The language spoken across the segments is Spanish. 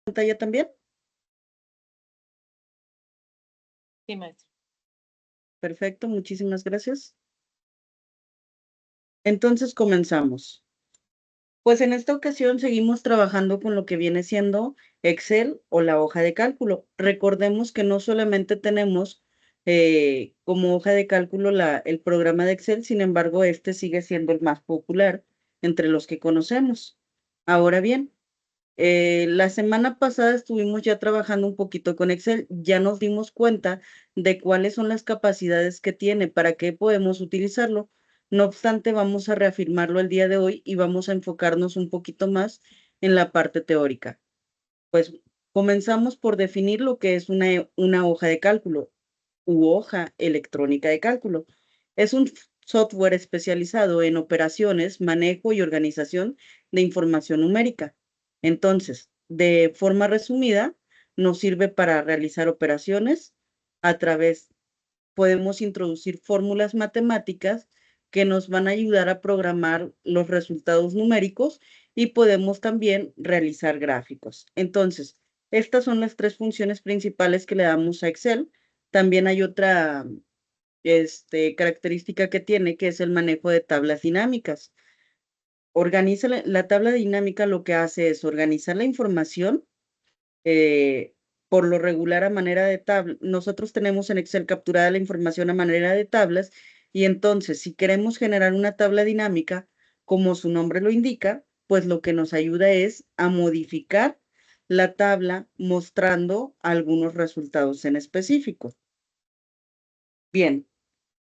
Pantalla también? Sí, maestra. Perfecto, muchísimas gracias. Entonces comenzamos. Pues en esta ocasión seguimos trabajando con lo que viene siendo Excel o la hoja de cálculo. Recordemos que no solamente tenemos como hoja de cálculo el programa de Excel, sin embargo, este sigue siendo el más popular entre los que conocemos. Ahora bien, la semana pasada estuvimos ya trabajando un poquito con Excel, ya nos dimos cuenta de cuáles son las capacidades que tiene, para qué podemos utilizarlo. No obstante, vamos a reafirmarlo el día de hoy y vamos a enfocarnos un poquito más en la parte teórica. Pues comenzamos por definir lo que es una hoja de cálculo u hoja electrónica de cálculo. Es un software especializado en operaciones, manejo y organización de información numérica. Entonces, de forma resumida, nos sirve para realizar operaciones a través, podemos introducir fórmulas matemáticas que nos van a ayudar a programar los resultados numéricos y podemos también realizar gráficos. Entonces, estas son las tres funciones principales que le damos a Excel. También hay otra característica que tiene, que es el manejo de tablas dinámicas. Organiza la tabla dinámica, lo que hace es organizar la información, eh, por lo regular a manera de tabla. Nosotros tenemos en Excel capturada la información a manera de tablas y entonces si queremos generar una tabla dinámica, como su nombre lo indica, pues lo que nos ayuda es a modificar la tabla mostrando algunos resultados en específico. Bien,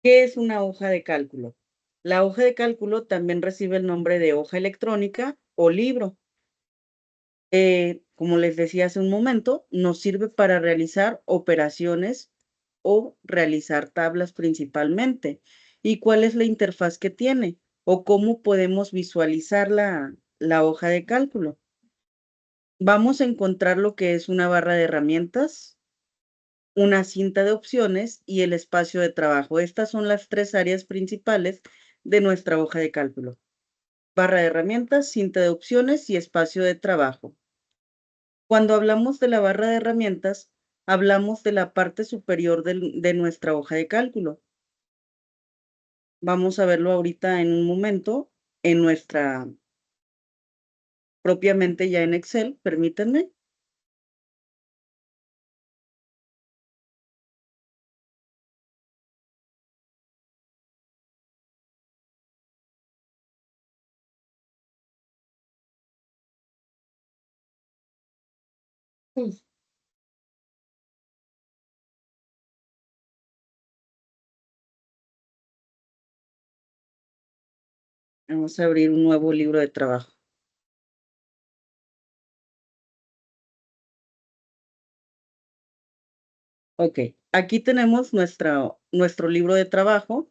¿qué es una hoja de cálculo? La hoja de cálculo también recibe el nombre de hoja electrónica o libro. Como les decía hace un momento, nos sirve para realizar operaciones o realizar tablas principalmente. ¿Y cuál es la interfaz que tiene? ¿O cómo podemos visualizar la hoja de cálculo? Vamos a encontrar lo que es una barra de herramientas, una cinta de opciones y el espacio de trabajo. Estas son las tres áreas principales de nuestra hoja de cálculo. Barra de herramientas, cinta de opciones y espacio de trabajo. Cuando hablamos de la barra de herramientas, hablamos de la parte superior de nuestra hoja de cálculo. Vamos a verlo ahorita en un momento en nuestra, propiamente ya en Excel, permítanme. Sí. Vamos a abrir un nuevo libro de trabajo. Ok, aquí tenemos nuestro libro de trabajo.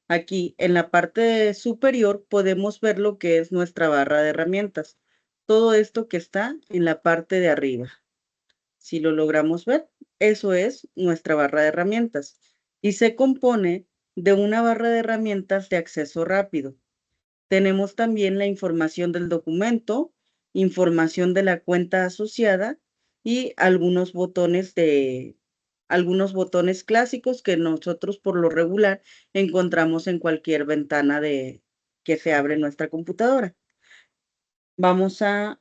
Aquí en la parte superior podemos ver lo que es nuestra barra de herramientas. Todo esto que está en la parte de arriba. Si lo logramos ver, eso es nuestra barra de herramientas y se compone de una barra de herramientas de acceso rápido. Tenemos también la información del documento, información de la cuenta asociada y algunos botones clásicos que nosotros por lo regular encontramos en cualquier ventana que se abre en nuestra computadora. Vamos a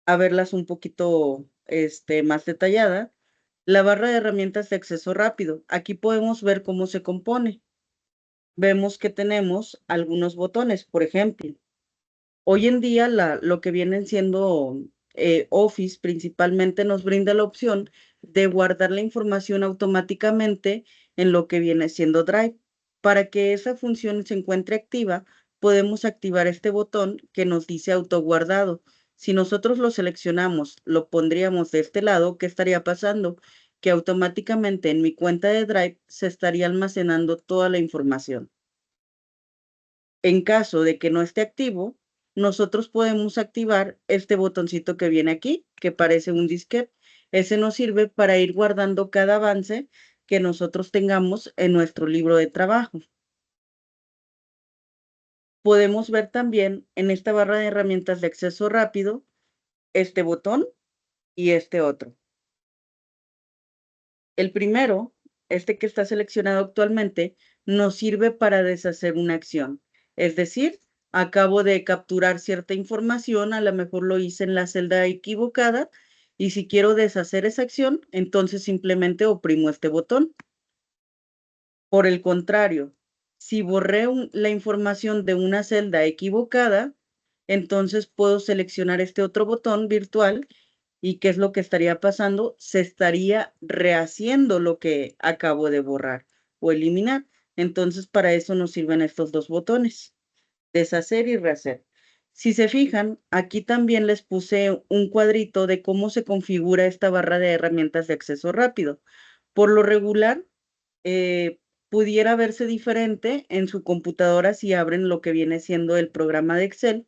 verlas un poquito más detallada. La barra de herramientas de acceso rápido. Aquí podemos ver cómo se compone. Vemos que tenemos algunos botones, por ejemplo. Hoy en día lo que vienen siendo Office principalmente nos brinda la opción de guardar la información automáticamente en lo que viene siendo Drive. Para que esa función se encuentre activa, podemos activar este botón que nos dice autoguardado. Si nosotros lo seleccionamos, lo pondríamos de este lado, ¿qué estaría pasando? Que automáticamente en mi cuenta de Drive se estaría almacenando toda la información. En caso de que no esté activo, nosotros podemos activar este botoncito que viene aquí, que parece un disquete. Ese nos sirve para ir guardando cada avance que nosotros tengamos en nuestro libro de trabajo. Podemos ver también en esta barra de herramientas de acceso rápido este botón y este otro. El primero, este que está seleccionado actualmente, nos sirve para deshacer una acción. Es decir, acabo de capturar cierta información, a lo mejor lo hice en la celda equivocada, y si quiero deshacer esa acción, entonces simplemente oprimo este botón. Por el contrario, si borré la información de una celda equivocada, entonces puedo seleccionar este otro botón virtual. ¿Y qué es lo que estaría pasando? Se estaría rehaciendo lo que acabo de borrar o eliminar. Entonces, para eso nos sirven estos dos botones, deshacer y rehacer. Si se fijan, aquí también les puse un cuadrito de cómo se configura esta barra de herramientas de acceso rápido. Por lo regular, pudiera verse diferente en su computadora si abren lo que viene siendo el programa de Excel.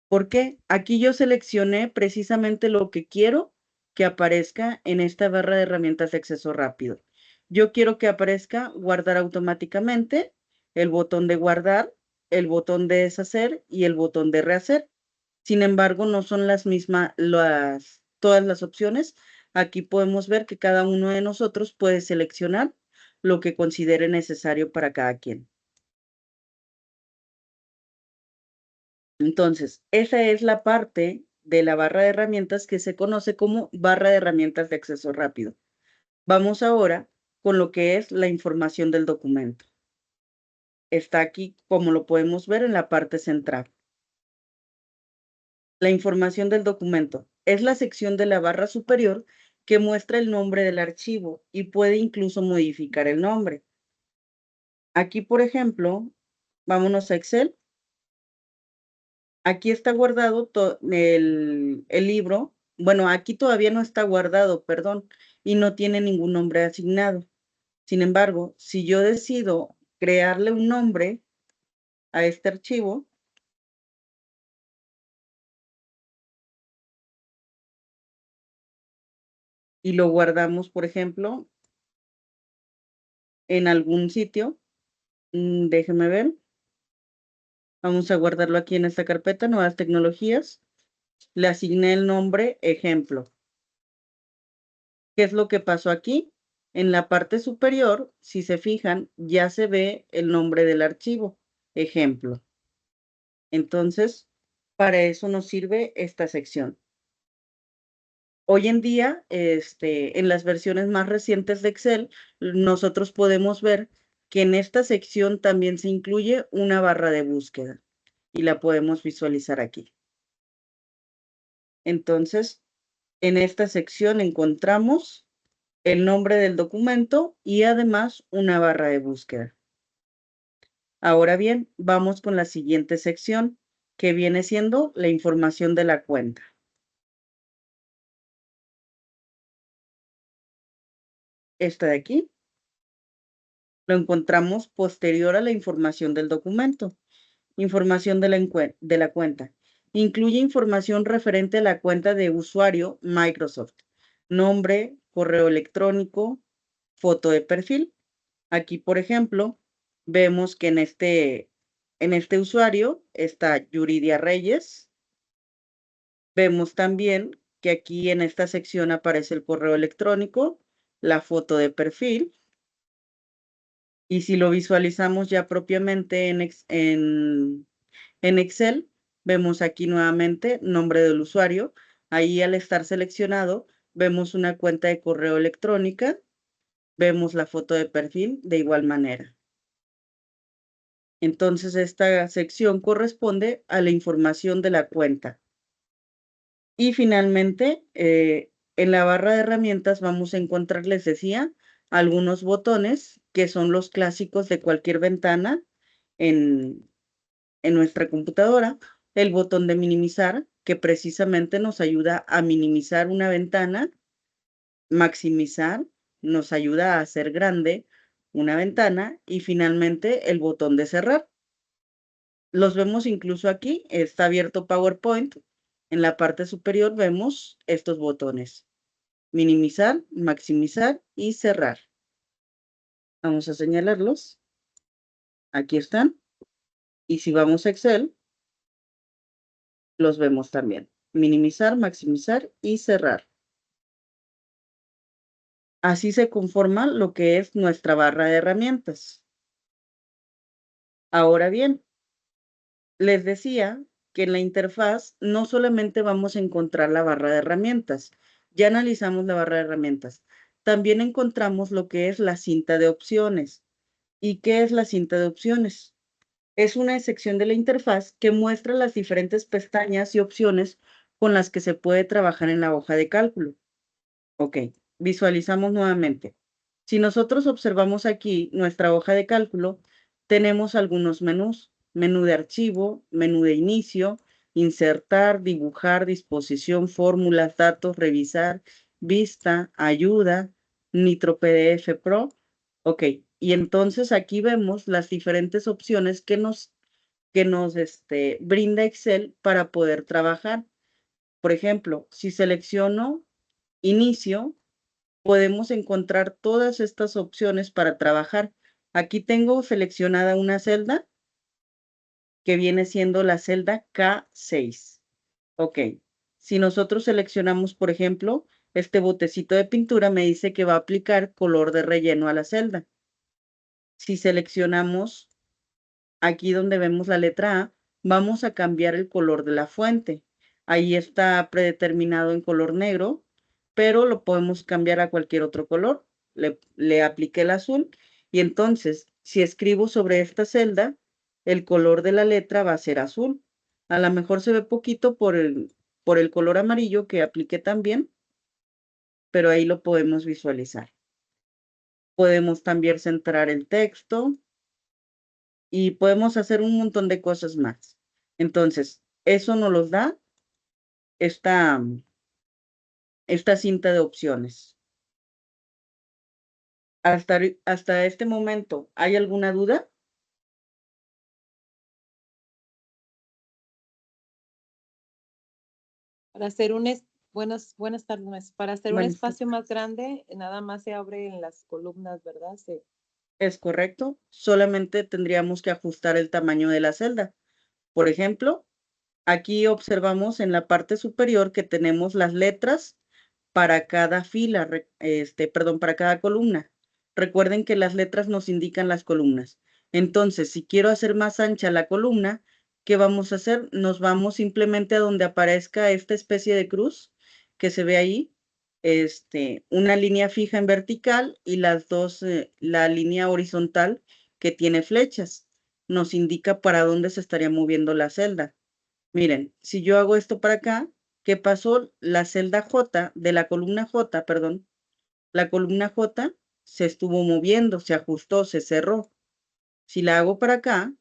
¿Por qué? Aquí yo seleccioné precisamente lo que quiero que aparezca en esta barra de herramientas de acceso rápido. Yo quiero que aparezca guardar automáticamente, el botón de guardar, el botón de deshacer y el botón de rehacer. Sin embargo, no son las mismas todas las opciones. Aquí podemos ver que cada uno de nosotros puede seleccionar lo que considere necesario para cada quien. Entonces, esa es la parte de la barra de herramientas que se conoce como barra de herramientas de acceso rápido. Vamos ahora con lo que es la información del documento. Está aquí, como lo podemos ver, en la parte central. La información del documento es la sección de la barra superior que muestra el nombre del archivo y puede incluso modificar el nombre. Aquí, por ejemplo, vámonos a Excel. Aquí está guardado el libro. Bueno, aquí todavía no está guardado, perdón, y no tiene ningún nombre asignado. Sin embargo, si yo decido crearle un nombre a este archivo y lo guardamos, por ejemplo, en algún sitio, déjeme ver, vamos a guardarlo aquí en esta carpeta, nuevas tecnologías, le asigné el nombre ejemplo. ¿Qué es lo que pasó aquí? En la parte superior, si se fijan, ya se ve el nombre del archivo, ejemplo. Entonces, para eso nos sirve esta sección. Hoy en día, en las versiones más recientes de Excel, nosotros podemos ver que en esta sección también se incluye una barra de búsqueda y la podemos visualizar aquí. Entonces, en esta sección encontramos el nombre del documento y además una barra de búsqueda. Ahora bien, vamos con la siguiente sección, que viene siendo la información de la cuenta. Esta de aquí lo encontramos posterior a la información del documento. Información de la cuenta. Incluye información referente a la cuenta de usuario Microsoft. Nombre, correo electrónico, foto de perfil. Aquí, por ejemplo, vemos que en este usuario está Yuridia Reyes. Vemos también que aquí en esta sección aparece el correo electrónico, la foto de perfil. Y si lo visualizamos ya propiamente en Excel, vemos aquí nuevamente nombre del usuario. Ahí al estar seleccionado, vemos una cuenta de correo electrónica, vemos la foto de perfil de igual manera. Entonces, esta sección corresponde a la información de la cuenta. Y finalmente, en la barra de herramientas vamos a encontrar, les decía, algunos botones que son los clásicos de cualquier ventana en nuestra computadora. El botón de minimizar, que precisamente nos ayuda a minimizar una ventana. Maximizar nos ayuda a hacer grande una ventana. Y finalmente, el botón de cerrar. Los vemos incluso aquí, está abierto PowerPoint. En la parte superior vemos estos botones: minimizar, maximizar y cerrar. Vamos a señalarlos. Aquí están. Y si vamos a Excel, los vemos también. minimizar, maximizar y cerrar. Así se conforma lo que es nuestra barra de herramientas. Ahora bien, les decía que en la interfaz no solamente vamos a encontrar la barra de herramientas, ya analizamos la barra de herramientas, también encontramos lo que es la cinta de opciones. ¿Y qué es la cinta de opciones? Es una sección de la interfaz que muestra las diferentes pestañas y opciones con las que se puede trabajar en la hoja de cálculo. Ok, visualizamos nuevamente. Si nosotros observamos aquí nuestra hoja de cálculo, tenemos algunos menús. Menú de archivo, menú de inicio, insertar, dibujar, disposición, fórmulas, datos, revisar, vista, ayuda, Nitro PDF Pro. Ok, y entonces aquí vemos las diferentes opciones que nos brinda Excel para poder trabajar. Por ejemplo, si selecciono inicio, podemos encontrar todas estas opciones para trabajar. Aquí tengo seleccionada una celda que viene siendo la celda K6. Ok, si nosotros seleccionamos, por ejemplo, este botecito de pintura, me dice que va a aplicar color de relleno a la celda. Si seleccionamos aquí donde vemos la letra A, vamos a cambiar el color de la fuente. Ahí está predeterminado en color negro, pero lo podemos cambiar a cualquier otro color. Le apliqué el azul y entonces, si escribo sobre esta celda, el color de la letra va a ser azul. A lo mejor se ve poquito por el color amarillo que apliqué también, pero ahí lo podemos visualizar. Podemos también centrar el texto y podemos hacer un montón de cosas más. Entonces, eso nos los da esta, esta cinta de opciones. Hasta este momento, ¿hay alguna duda? Para hacer buenas tardes, maestra. Para hacer un Bueno, espacio más grande, nada más se abre en las columnas, ¿verdad? es correcto. Solamente tendríamos que ajustar el tamaño de la celda. Por ejemplo, aquí observamos en la parte superior que tenemos las letras para cada fila, perdón, para cada columna. Recuerden que las letras nos indican las columnas. Entonces, si quiero hacer más ancha la columna, ¿qué vamos a hacer? Nos vamos simplemente a donde aparezca esta especie de cruz que se ve ahí, una línea fija en vertical y las dos, la línea horizontal que tiene flechas. Nos indica para dónde se estaría moviendo la celda. Miren, si yo hago esto para acá, ¿qué pasó? La celda J de la columna J, perdón, la columna J se estuvo moviendo, se ajustó, se cerró. Si la hago para acá,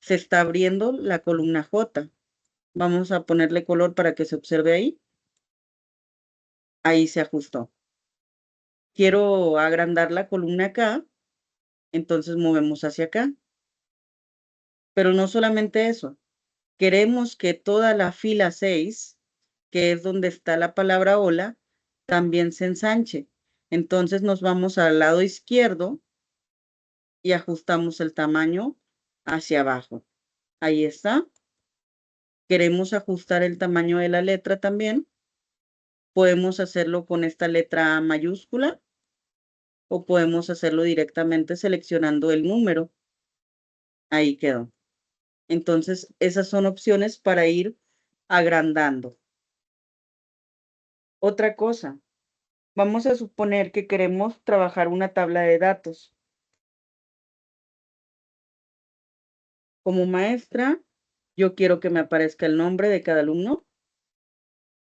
se está abriendo la columna J. Vamos a ponerle color para que se observe ahí. Ahí se ajustó. Quiero agrandar la columna acá, entonces movemos hacia acá. Pero no solamente eso. Queremos que toda la fila 6, que es donde está la palabra hola, también se ensanche. Entonces nos vamos al lado izquierdo y ajustamos el tamaño hacia abajo. Ahí está. Queremos ajustar el tamaño de la letra también. Podemos hacerlo con esta letra A mayúscula o podemos hacerlo directamente seleccionando el número. Ahí quedó. Entonces, esas son opciones para ir agrandando. Otra cosa, vamos a suponer que queremos trabajar una tabla de datos. Como maestra, yo quiero que me aparezca el nombre de cada alumno.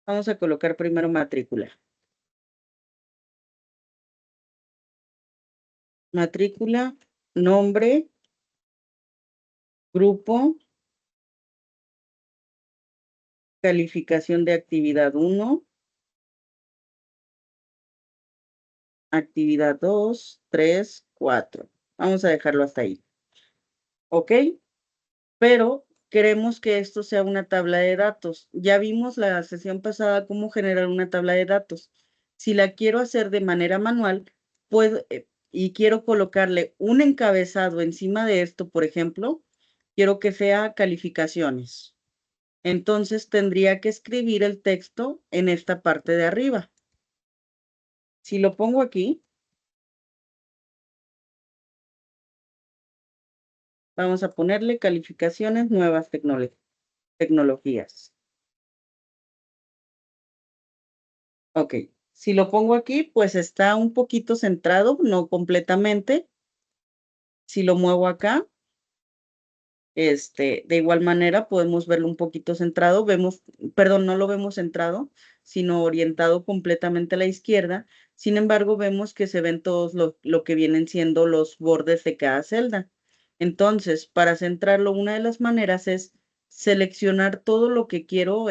Vamos a colocar primero matrícula. Matrícula, nombre, grupo, calificación de actividad 1, actividad 2, 3, 4. Vamos a dejarlo hasta ahí. ¿Ok? Pero queremos que esto sea una tabla de datos. Ya vimos la sesión pasada cómo generar una tabla de datos. Si la quiero hacer de manera manual, puedo, y quiero colocarle un encabezado encima de esto, por ejemplo, quiero que sea calificaciones. Entonces tendría que escribir el texto en esta parte de arriba. Si lo pongo aquí, vamos a ponerle calificaciones nuevas tecnologías. Ok, si lo pongo aquí, pues está un poquito centrado, no completamente. Si lo muevo acá, de igual manera podemos verlo un poquito centrado. Perdón, no lo vemos centrado, sino orientado completamente a la izquierda. Sin embargo, vemos que se ven todos lo que vienen siendo los bordes de cada celda. Entonces, para centrarlo, una de las maneras es seleccionar todo lo que quiero,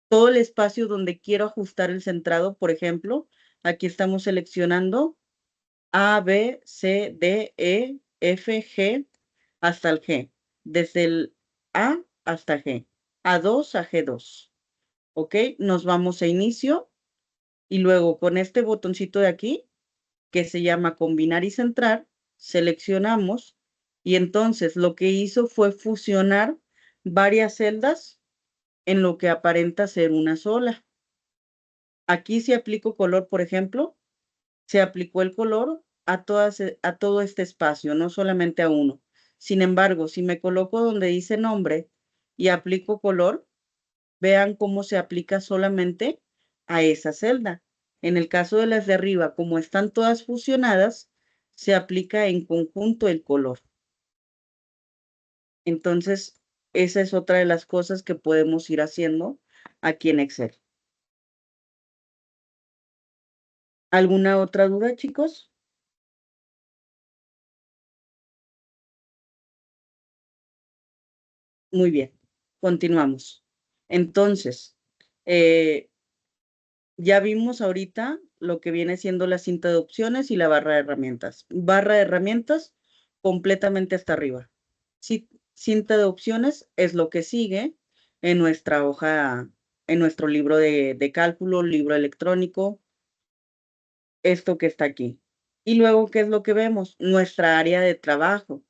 todo el espacio donde quiero ajustar el centrado. Por ejemplo, aquí estamos seleccionando A, B, C, D, E, F, G, hasta el G. Desde el A hasta G. A2 a G2. ¿Ok? Nos vamos a inicio y luego con este botoncito de aquí, que se llama combinar y centrar, seleccionamos y entonces lo que hizo fue fusionar varias celdas en lo que aparenta ser una sola. Aquí si aplico color, por ejemplo, se aplicó el color a todo este espacio, no solamente a uno. Sin embargo, si me coloco donde dice nombre y aplico color, vean cómo se aplica solamente a esa celda. En el caso de las de arriba, como están todas fusionadas, se aplica en conjunto el color. Entonces, esa es otra de las cosas que podemos ir haciendo aquí en Excel. ¿Alguna otra duda, chicos? Muy bien, continuamos. Entonces, ya vimos ahorita lo que viene siendo la cinta de opciones y la barra de herramientas. Barra de herramientas completamente hasta arriba. Cinta de opciones es lo que sigue en nuestra hoja, en nuestro libro de cálculo, libro electrónico, esto que está aquí. Y luego, ¿qué es lo que vemos? Nuestra área de trabajo.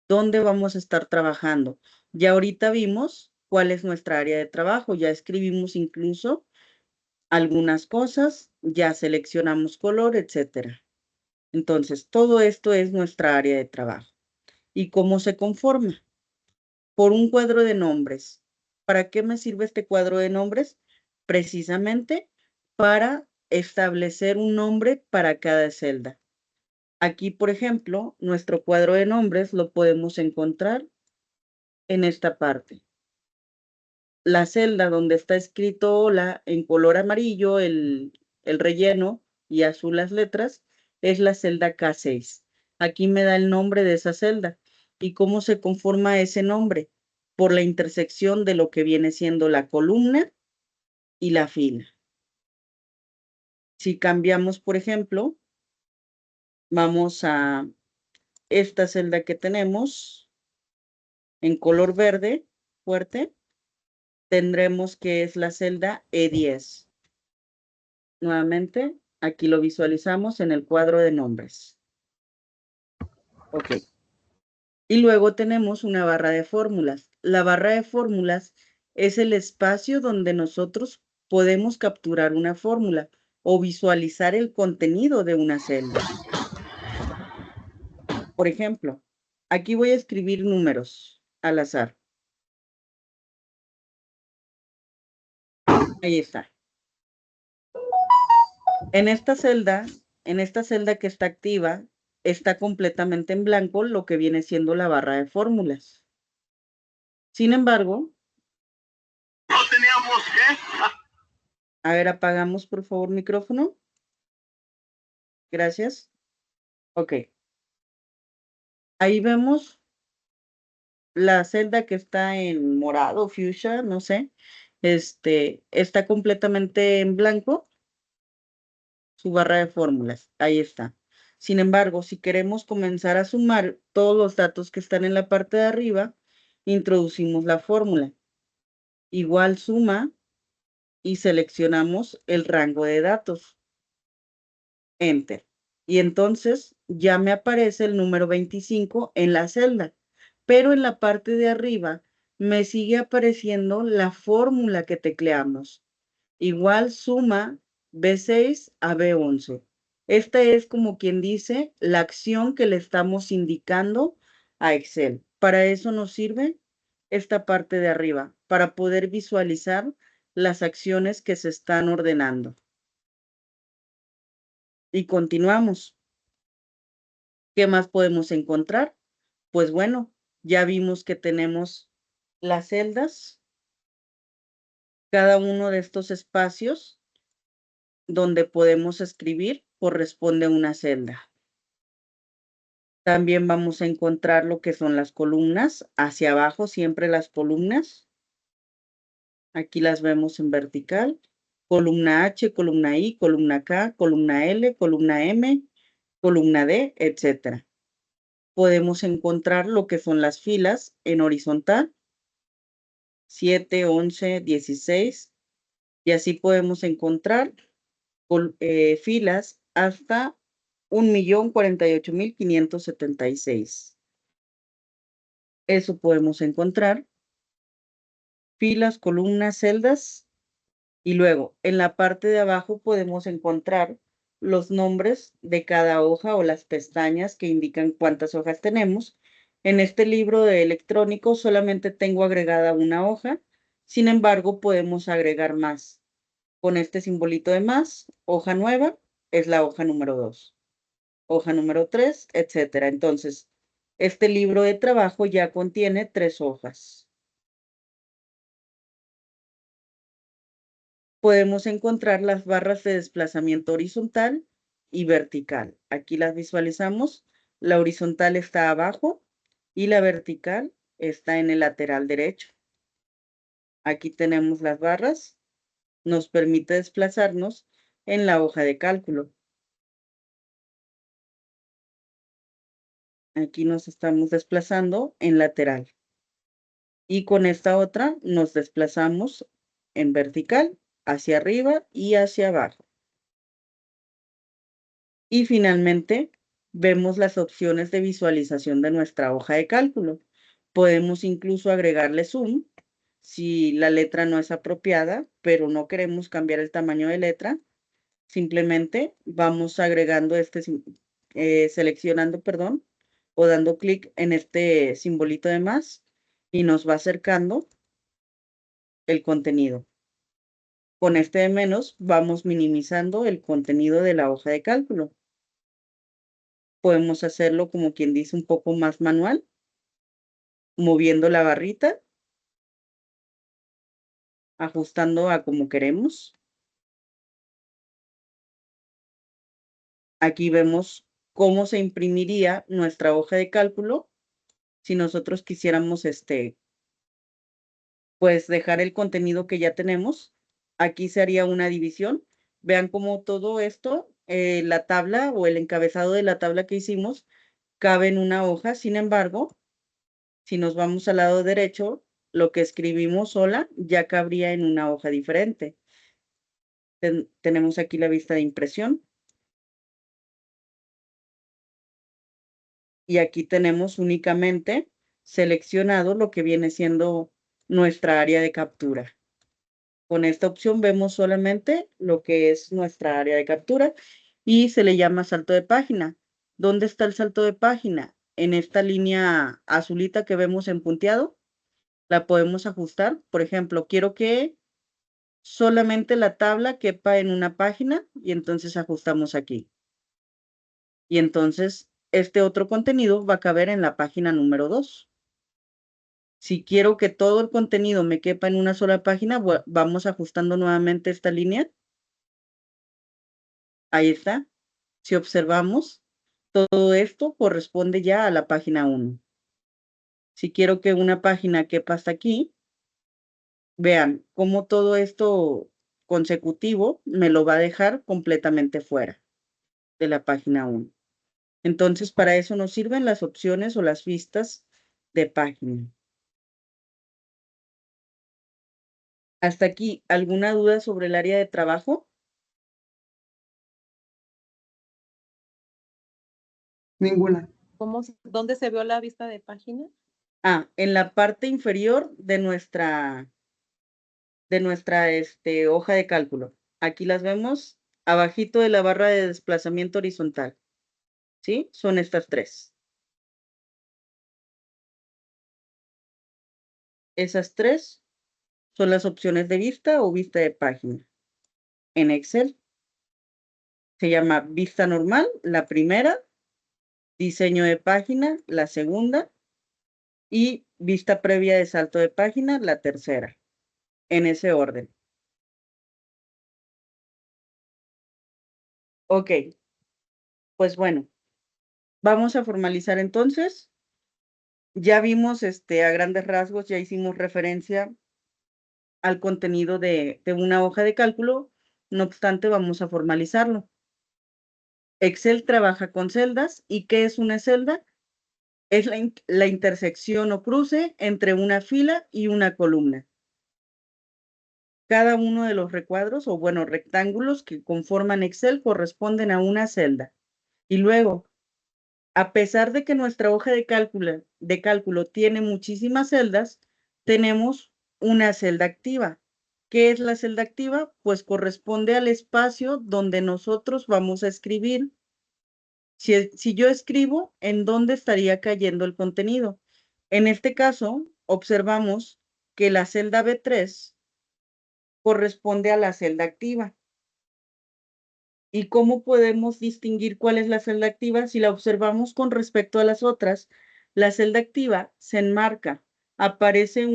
¿Dónde vamos a estar trabajando? Ya ahorita vimos cuál es nuestra área de trabajo, ya escribimos incluso algunas cosas, ya seleccionamos color, etcétera. Entonces, todo esto es nuestra área de trabajo. ¿Y cómo se conforma? Por un cuadro de nombres. ¿Para qué me sirve este cuadro de nombres? Precisamente para establecer un nombre para cada celda. Aquí, por ejemplo, nuestro cuadro de nombres lo podemos encontrar en esta parte. La celda donde está escrito hola en color amarillo, el relleno y azul las letras, es la celda K6. Aquí me da el nombre de esa celda. ¿Y cómo se conforma ese nombre? Por la intersección de lo que viene siendo la columna y la fila. Si cambiamos, por ejemplo, vamos a esta celda que tenemos en color verde fuerte, tendremos que es la celda E10. Nuevamente, aquí lo visualizamos en el cuadro de nombres. Ok. Y luego tenemos una barra de fórmulas. La barra de fórmulas es el espacio donde nosotros podemos capturar una fórmula o visualizar el contenido de una celda. Por ejemplo, aquí voy a escribir números al azar. Ahí está. En esta celda que está activa, está completamente en blanco lo que viene siendo la barra de fórmulas. Sin embargo, no teníamos que. a ver, apagamos por favor micrófono. Gracias. Ok. Ahí vemos la celda que está en morado, fuchsia, no sé. Está completamente en blanco su barra de fórmulas. Ahí está. Sin embargo, si queremos comenzar a sumar todos los datos que están en la parte de arriba, introducimos la fórmula. Igual suma y seleccionamos el rango de datos. Enter. Y entonces ya me aparece el número 25 en la celda, pero en la parte de arriba me sigue apareciendo la fórmula que tecleamos. Igual suma B6 a B11. Esta es como quien dice la acción que le estamos indicando a Excel. Para eso nos sirve esta parte de arriba, para poder visualizar las acciones que se están ordenando. Y continuamos. ¿Qué más podemos encontrar? Pues bueno, ya vimos que tenemos las celdas, cada uno de estos espacios donde podemos escribir corresponde a una celda. También vamos a encontrar lo que son las columnas, hacia abajo siempre las columnas. Aquí las vemos en vertical. Columna H, columna I, columna K, columna L, columna M, columna D, etc. Podemos encontrar lo que son las filas en horizontal, 7, 11, 16, y así podemos encontrar filas hasta 1.048.576. Eso podemos encontrar. Filas, columnas, celdas. Y luego, en la parte de abajo podemos encontrar los nombres de cada hoja o las pestañas que indican cuántas hojas tenemos. En este libro de electrónico solamente tengo agregada una hoja. Sin embargo, podemos agregar más. Con este simbolito de más, hoja nueva es la hoja número 2. Hoja número 3, etcétera. Entonces, este libro de trabajo ya contiene 3 hojas. Podemos encontrar las barras de desplazamiento horizontal y vertical. Aquí las visualizamos. La horizontal está abajo y la vertical está en el lateral derecho. Aquí tenemos las barras. Nos permite desplazarnos en la hoja de cálculo. Aquí nos estamos desplazando en lateral. Y con esta otra nos desplazamos en vertical, hacia arriba y hacia abajo. Y finalmente, vemos las opciones de visualización de nuestra hoja de cálculo. Podemos incluso agregarle zoom si la letra no es apropiada, pero no queremos cambiar el tamaño de letra. Simplemente vamos agregando seleccionando, perdón, o dando clic en este simbolito de más y nos va acercando el contenido. Con este de menos vamos minimizando el contenido de la hoja de cálculo. Podemos hacerlo como quien dice un poco más manual, moviendo la barrita, ajustando a como queremos. Aquí vemos cómo se imprimiría nuestra hoja de cálculo si nosotros quisiéramos pues dejar el contenido que ya tenemos. Aquí se haría una división. Vean cómo todo esto, la tabla o el encabezado de la tabla que hicimos, cabe en una hoja. Sin embargo, si nos vamos al lado derecho, lo que escribimos sola ya cabría en una hoja diferente. Tenemos aquí la vista de impresión. Y aquí tenemos únicamente seleccionado lo que viene siendo nuestra área de captura. Con esta opción vemos solamente lo que es nuestra área de captura y se le llama salto de página. ¿Dónde está el salto de página? En esta línea azulita que vemos en punteado, la podemos ajustar. Por ejemplo, quiero que solamente la tabla quepa en una página y entonces ajustamos aquí. Y entonces este otro contenido va a caber en la página número 2. Si quiero que todo el contenido me quepa en una sola página, vamos ajustando nuevamente esta línea. Ahí está. Si observamos, todo esto corresponde ya a la página 1. Si quiero que una página quepa hasta aquí, vean cómo todo esto consecutivo me lo va a dejar completamente fuera de la página 1. Entonces, para eso nos sirven las opciones o las vistas de página. Hasta aquí, ¿alguna duda sobre el área de trabajo? Ninguna. ¿Dónde se vio la vista de página? En la parte inferior de nuestra hoja de cálculo. Aquí las vemos abajito de la barra de desplazamiento horizontal. ¿Sí? Son estas tres. Esas tres son las opciones de vista o vista de página. En Excel se llama vista normal, la primera, diseño de página, la segunda, y vista previa de salto de página, la tercera. En ese orden. Ok. Pues bueno, vamos a formalizar entonces. Ya vimos a grandes rasgos, ya hicimos referencia al contenido de una hoja de cálculo, no obstante vamos a formalizarlo. Excel trabaja con celdas. ¿Y qué es una celda? Es la intersección o cruce entre una fila y una columna. Cada uno de los recuadros o rectángulos que conforman Excel corresponden a una celda. Y luego, a pesar de que nuestra hoja de cálculo tiene muchísimas celdas, tenemos una celda activa. ¿Qué es la celda activa? Pues corresponde al espacio donde nosotros vamos a escribir. Si yo escribo, ¿en dónde estaría cayendo el contenido? En este caso, observamos que la celda B3 corresponde a la celda activa. ¿Y cómo podemos distinguir cuál es la celda activa? Si la observamos con respecto a las otras, la celda activa se enmarca, aparece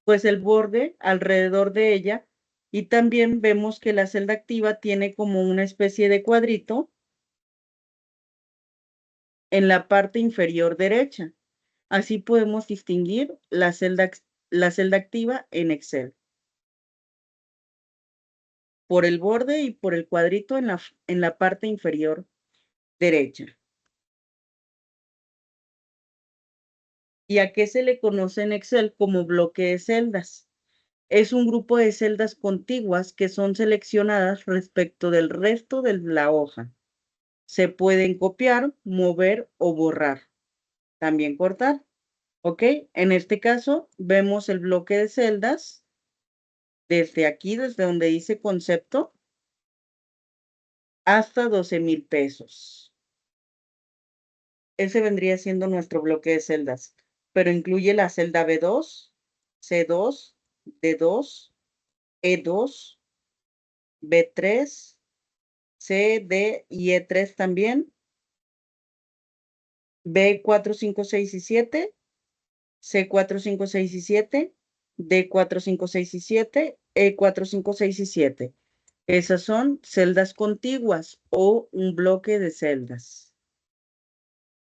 pues el borde alrededor de ella, y también vemos que la celda activa tiene como una especie de cuadrito en la parte inferior derecha. Así podemos distinguir la celda activa en Excel, por el borde y por el cuadrito en la parte inferior derecha. ¿Y a qué se le conoce en Excel como bloque de celdas? Es un grupo de celdas contiguas que son seleccionadas respecto del resto de la hoja. Se pueden copiar, mover o borrar. También cortar. ¿Ok? En este caso, vemos el bloque de celdas desde aquí, desde donde dice concepto, hasta 12,000 pesos. Ese vendría siendo nuestro bloque de celdas, pero incluye la celda B2, C2, D2, E2, B3, C, D y E3 también, B4, 5, 6 y 7, C4, 5, 6 y 7, D4, 5, 6 y 7, E4, 5, 6 y 7. Esas son celdas contiguas o un bloque de celdas.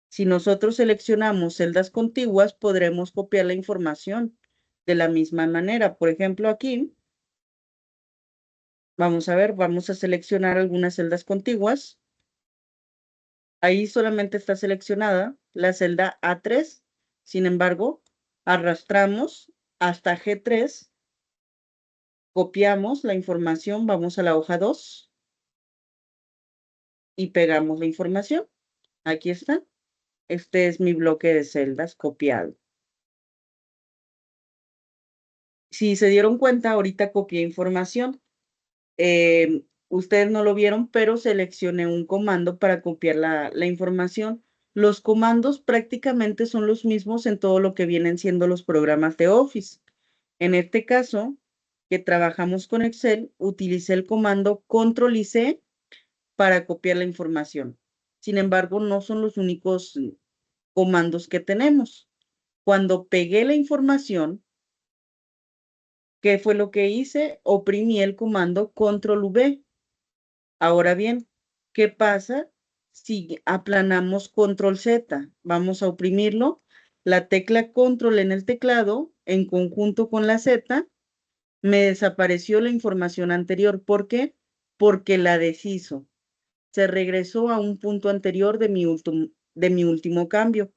Si nosotros seleccionamos celdas contiguas, podremos copiar la información de la misma manera. Por ejemplo, aquí, vamos a ver, vamos a seleccionar algunas celdas contiguas. Ahí solamente está seleccionada la celda A3. Sin embargo, arrastramos hasta G3, copiamos la información, vamos a la hoja 2 y pegamos la información. Aquí está. Este es mi bloque de celdas copiado. Si se dieron cuenta, ahorita copié información. Ustedes no lo vieron, pero seleccioné un comando para copiar la información. Los comandos prácticamente son los mismos en todo lo que vienen siendo los programas de Office. En este caso, que trabajamos con Excel, utilicé el comando Control y C para copiar la información. Sin embargo, no son los únicos comandos que tenemos. Cuando pegué la información, ¿qué fue lo que hice? Oprimí el comando Control V. Ahora bien, ¿qué pasa si aplanamos Control Z? Vamos a oprimirlo. La tecla Control en el teclado, en conjunto con la Z, me desapareció la información anterior. ¿Por qué? Porque la deshizo. Se regresó a un punto anterior de mi último cambio.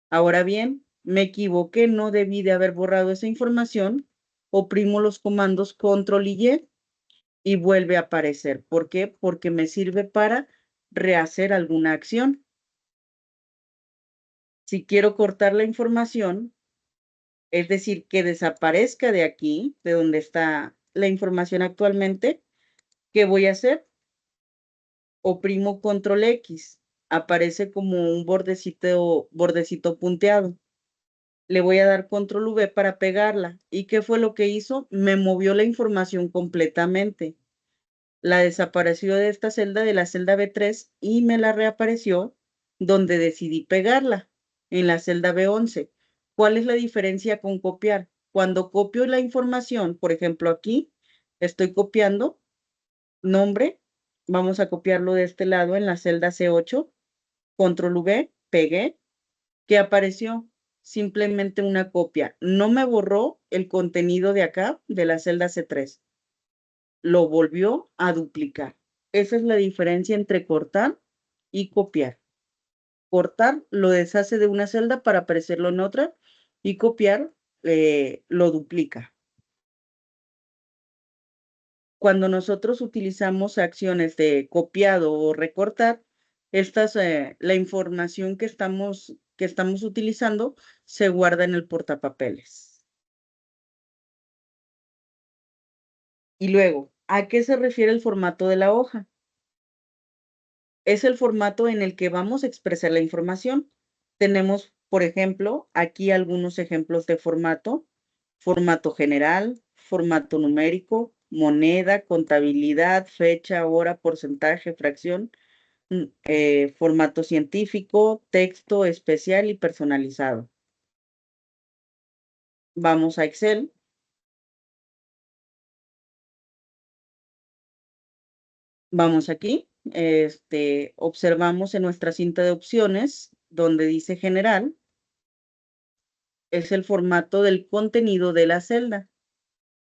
Ahora bien, me equivoqué, no debí de haber borrado esa información. Oprimo los comandos Control y vuelve a aparecer. ¿Por qué? Porque me sirve para rehacer alguna acción. Si quiero cortar la información, es decir, que desaparezca de aquí, de donde está la información actualmente, ¿qué voy a hacer? Oprimo control X, aparece como un bordecito punteado. Le voy a dar control V para pegarla. ¿Y qué fue lo que hizo? Me movió la información completamente. La desapareció de esta celda, de la celda B3, y me la reapareció donde decidí pegarla, en la celda B11. ¿Cuál es la diferencia con copiar? Cuando copio la información, por ejemplo, aquí estoy copiando nombre, vamos a copiarlo de este lado en la celda C8, control V, pegué. ¿Qué apareció? Simplemente una copia. No me borró el contenido de acá, de la celda C3. Lo volvió a duplicar. Esa es la diferencia entre cortar y copiar. Cortar lo deshace de una celda para aparecerlo en otra, y copiar lo duplica. Cuando nosotros utilizamos acciones de copiado o recortar, la información que estamos utilizando se guarda en el portapapeles. Y luego, ¿a qué se refiere el formato de la hoja? Es el formato en el que vamos a expresar la información. Tenemos, por ejemplo, aquí algunos ejemplos de formato: formato general, formato numérico, moneda, contabilidad, fecha, hora, porcentaje, fracción, formato científico, texto especial y personalizado. Vamos a Excel. Vamos aquí, observamos en nuestra cinta de opciones donde dice general, es el formato del contenido de la celda.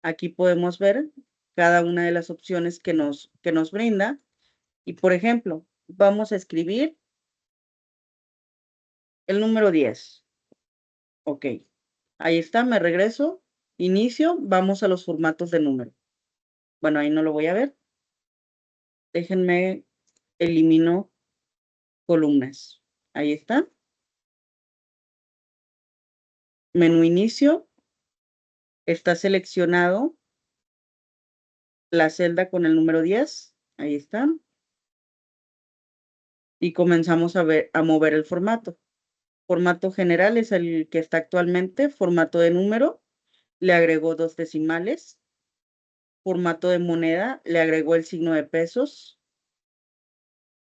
Aquí podemos ver cada una de las opciones que nos brinda. Y, por ejemplo, vamos a escribir el número 10. Ok, ahí está, me regreso, inicio, vamos a los formatos de número. Bueno, ahí no lo voy a ver. Déjenme, elimino columnas. Ahí está. Menú inicio. Está seleccionado la celda con el número 10. Ahí está. Y comenzamos a mover el formato. Formato general es el que está actualmente. Formato de número, le agregó 2 decimales. Formato de moneda, le agregó el signo de pesos.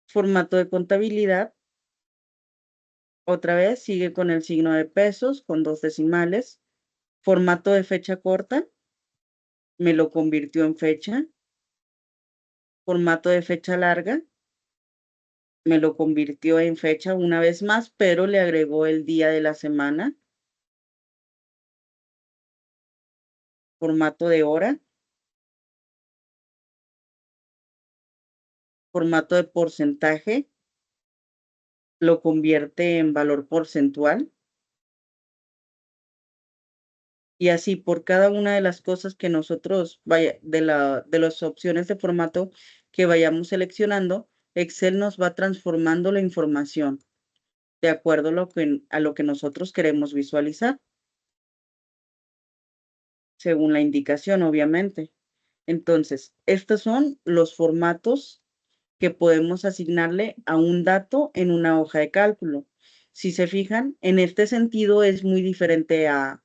Formato de contabilidad, otra vez sigue con el signo de pesos, con 2 decimales. Formato de fecha corta, me lo convirtió en fecha. Formato de fecha larga, me lo convirtió en fecha una vez más, pero le agregó el día de la semana. Formato de hora. Formato de porcentaje, lo convierte en valor porcentual. Y así por cada una de las cosas que nosotros de las opciones de formato que vayamos seleccionando, Excel nos va transformando la información de acuerdo a lo que nosotros queremos visualizar, según la indicación, obviamente. Entonces, estos son los formatos que podemos asignarle a un dato en una hoja de cálculo. Si se fijan, en este sentido es muy diferente a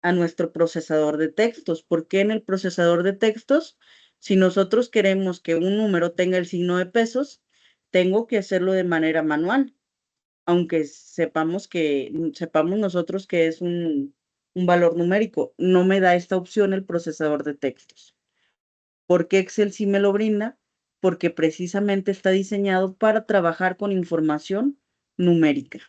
nuestro procesador de textos. Porque en el procesador de textos, si nosotros queremos que un número tenga el signo de pesos, tengo que hacerlo de manera manual, aunque sepamos nosotros que es un valor numérico. No me da esta opción el procesador de textos. ¿Por qué Excel sí me lo brinda? Porque precisamente está diseñado para trabajar con información numérica.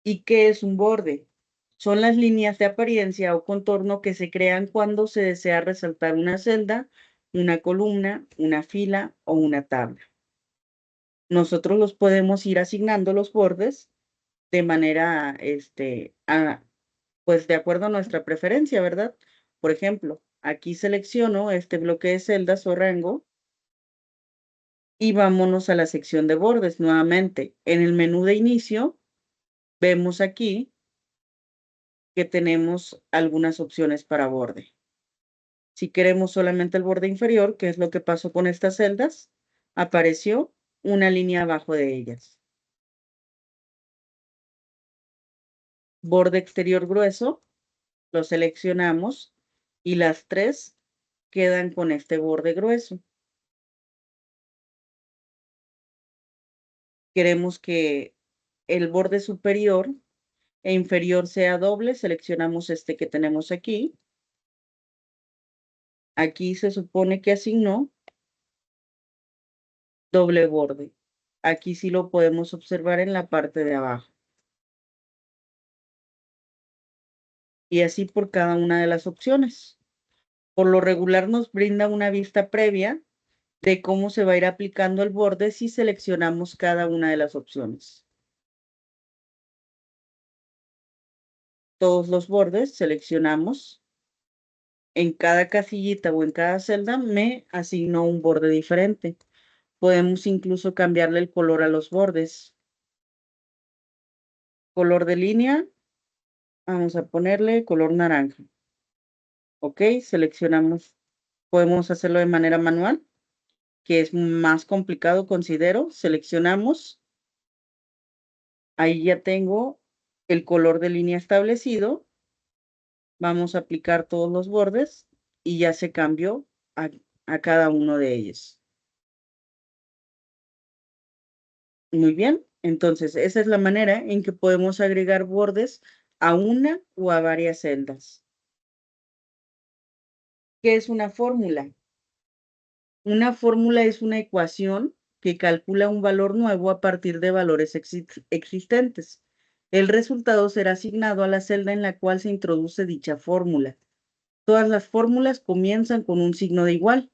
¿Y qué es un borde? Son las líneas de apariencia o contorno que se crean cuando se desea resaltar una celda, una columna, una fila o una tabla. Nosotros los podemos ir asignando los bordes de manera, pues de acuerdo a nuestra preferencia, ¿verdad? Por ejemplo, aquí selecciono este bloque de celdas o rango Y vámonos a la sección de bordes nuevamente. En el menú de inicio, vemos aquí que tenemos algunas opciones para borde. Si queremos solamente el borde inferior, que es lo que pasó con estas celdas, apareció una línea abajo de ellas. Borde exterior grueso, lo seleccionamos y las tres quedan con este borde grueso. Queremos que el borde superior e inferior sea doble, seleccionamos este que tenemos aquí. Aquí se supone que asignó doble borde. Aquí sí lo podemos observar en la parte de abajo. Y así por cada una de las opciones. Por lo regular nos brinda una vista previa de cómo se va a ir aplicando el borde si seleccionamos cada una de las opciones. Todos los bordes seleccionamos. En cada casillita o en cada celda me asignó un borde diferente. Podemos incluso cambiarle el color a los bordes. Color de línea, vamos a ponerle color naranja. Ok, seleccionamos. Podemos hacerlo de manera manual, que es más complicado, considero. Seleccionamos. Ahí ya tengo el color de línea establecido. Vamos a aplicar todos los bordes y ya se cambió a cada uno de ellos. Muy bien, entonces esa es la manera en que podemos agregar bordes a una o a varias celdas. ¿Qué es una fórmula? Una fórmula es una ecuación que calcula un valor nuevo a partir de valores existentes. El resultado será asignado a la celda en la cual se introduce dicha fórmula. Todas las fórmulas comienzan con un signo de igual.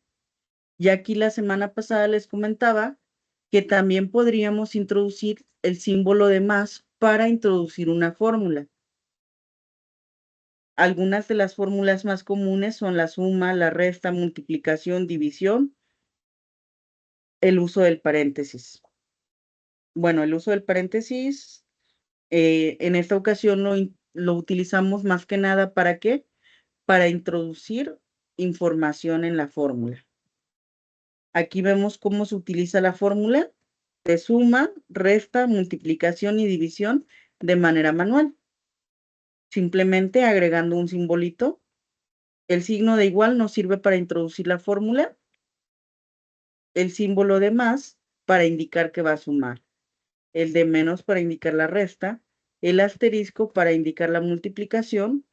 Y aquí la semana pasada les comentaba que también podríamos introducir el símbolo de más para introducir una fórmula. Algunas de las fórmulas más comunes son la suma, la resta, multiplicación, división, el uso del paréntesis. Bueno, el uso del paréntesis, en esta ocasión lo utilizamos más que nada ¿para qué? Para introducir información en la fórmula. Aquí vemos cómo se utiliza la fórmula de suma, resta, multiplicación y división de manera manual. Simplemente agregando un simbolito. El signo de igual nos sirve para introducir la fórmula. El símbolo de más para indicar que va a sumar. El de menos para indicar la resta. El asterisco para indicar la multiplicación.